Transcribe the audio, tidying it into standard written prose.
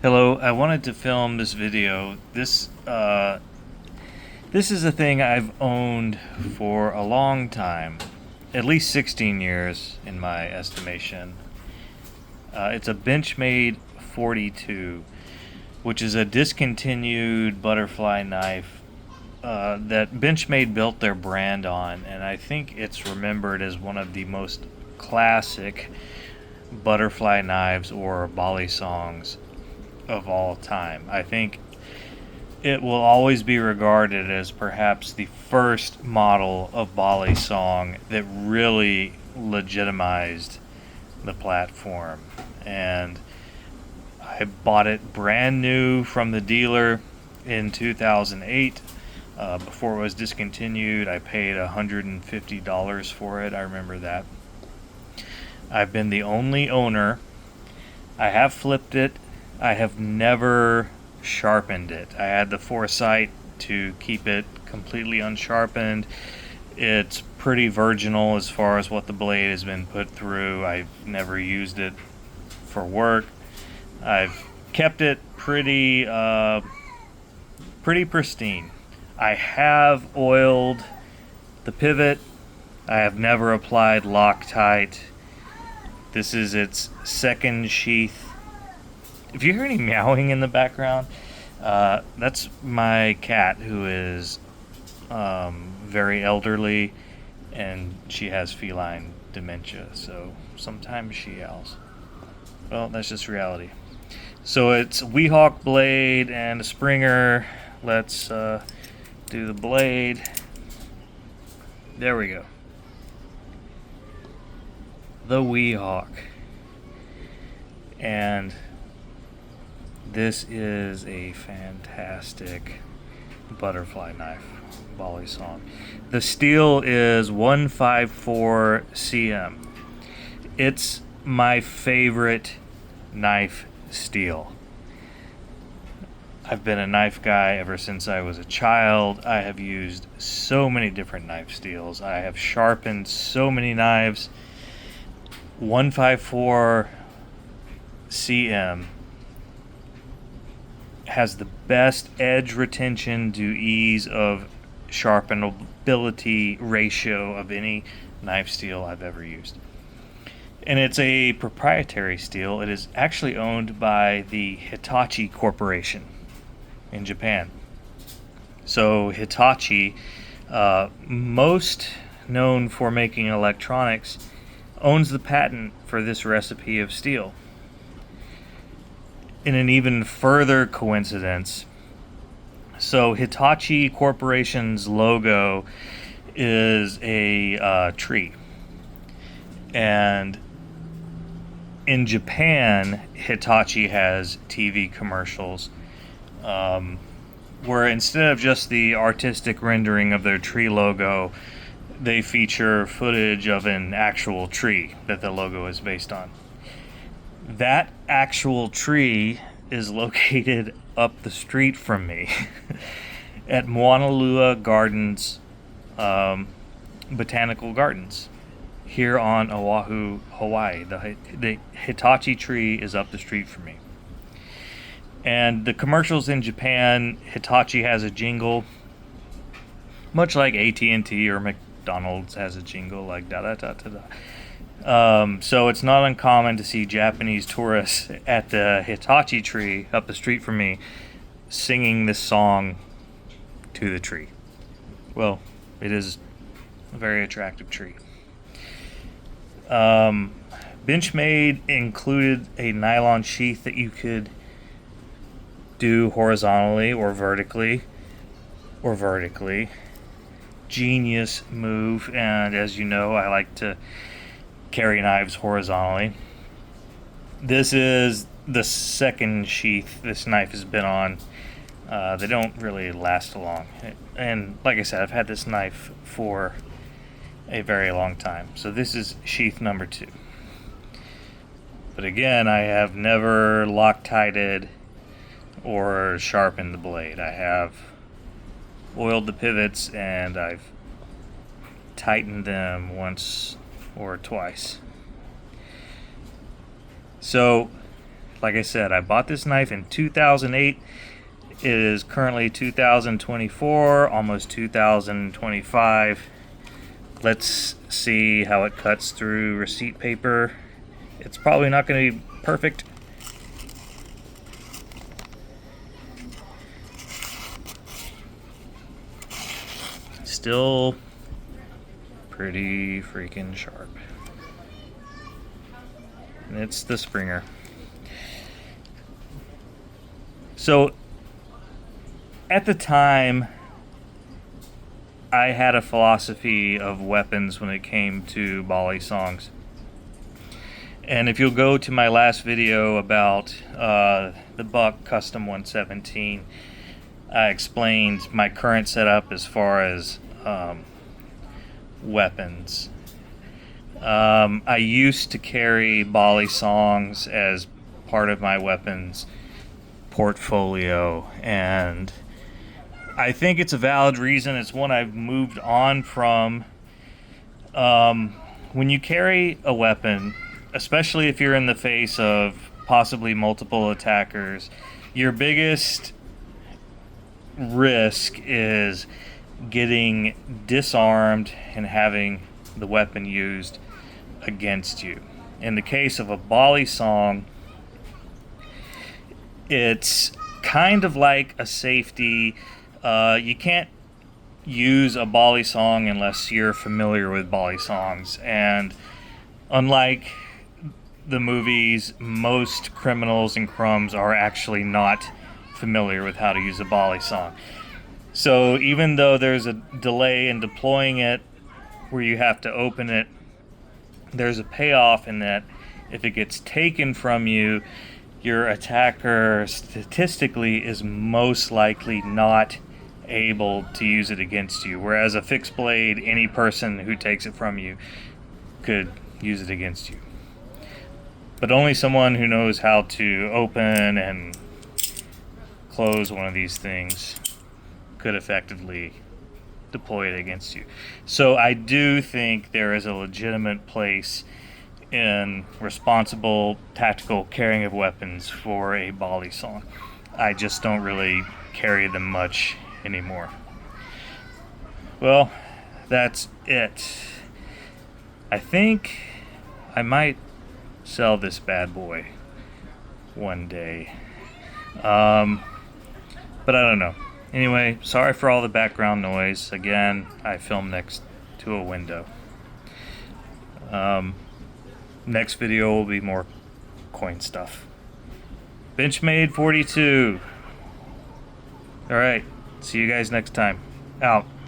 Hello, I wanted to film this video. This is a thing I've owned for a long time, at least 16 years in my estimation. It's a Benchmade 42, which is a discontinued butterfly knife that Benchmade built their brand on, and I think it's remembered as one of the most classic butterfly knives or volley songs of all time. I think it will always be regarded as perhaps the first model of volley song that really legitimized the platform. And I bought it brand new from the dealer in 2008. Before it was discontinued, I paid $150 for it. I remember that. I've been the only owner. I have flipped it. I have never sharpened it. I had the foresight to keep it completely unsharpened. It's pretty virginal as far as what the blade has been put through. I've never used it for work. I've kept it pretty pristine. I have oiled the pivot. I have never applied Loctite. This is its second sheath. If you hear any meowing in the background, that's my cat, who is very elderly, and she has feline dementia, so sometimes she yowls. Well, that's just reality. So it's a Weehawk blade and a Springer. Let's do the blade. There we go. The Weehawk. And this is a fantastic butterfly knife, volley song. The steel is 154 cm. It's my favorite knife steel. I've been a knife guy ever since I was a child. I have used so many different knife steels. I have sharpened so many knives. 154 cm has the best edge retention to ease of sharpenability ratio of any knife steel I've ever used. And it's a proprietary steel. It is actually owned by the Hitachi Corporation in Japan. So Hitachi, most known for making electronics, owns the patent for this recipe of steel. In an even further coincidence, so Hitachi Corporation's logo is a tree. And in Japan, Hitachi has TV commercials where instead of just the artistic rendering of their tree logo, they feature footage of an actual tree that the logo is based on. That actual tree is located up the street from me at Maunalua Gardens, Botanical Gardens, here on Oahu, Hawaii. The Hitachi tree is up the street from me. And the commercials in Japan, Hitachi has a jingle, much like AT&T or McDonald's has a jingle, like da-da-da-da-da. So it's not uncommon to see Japanese tourists at the Hitachi tree up the street from me singing this song to the tree. Well, it is a very attractive tree. Benchmade included a nylon sheath that you could do horizontally or vertically. Genius move, and as you know, I like to carry knives horizontally. This is the second sheath this knife has been on. They don't really last long. And like I said, I've had this knife for a very long time. So this is sheath number 2. But again, I have never Loctited or sharpened the blade. I have oiled the pivots and I've tightened them once or twice. So Like I said, I bought this knife in 2008. It is currently 2024, almost 2025. Let's see how it cuts through receipt paper. It's probably not going to be perfect. Still pretty freaking sharp. And it's the Springer. So at the time, I had a philosophy of weapons when it came to bally songs. And if you'll go to my last video about the Buck Custom 117, I explained my current setup as far as weapons. I used to carry bally songs as part of my weapons portfolio, and I think it's a valid reason. It's one I've moved on from. When you carry a weapon, especially if you're in the face of possibly multiple attackers, your biggest risk is getting disarmed and having the weapon used against you. In the case of a bally song, it's kind of like a safety. You can't use a bally song unless you're familiar with bally songs, and unlike the movies, most criminals and crumbs are actually not familiar with how to use a bally song. So even though there's a delay in deploying it where you have to open it, there's a payoff in that if it gets taken from you, your attacker statistically is most likely not able to use it against you. Whereas a fixed blade, any person who takes it from you could use it against you. But only someone who knows how to open and close one of these things could effectively deploy it against you. So I do think there is a legitimate place in responsible tactical carrying of weapons for a bally song. I just don't really carry them much anymore. Well, that's it. I think I might sell this bad boy one day. But I don't know. Anyway, sorry for all the background noise. Again, I film next to a window. Next video will be more coin stuff. Benchmade 42. Alright, see you guys next time. Out.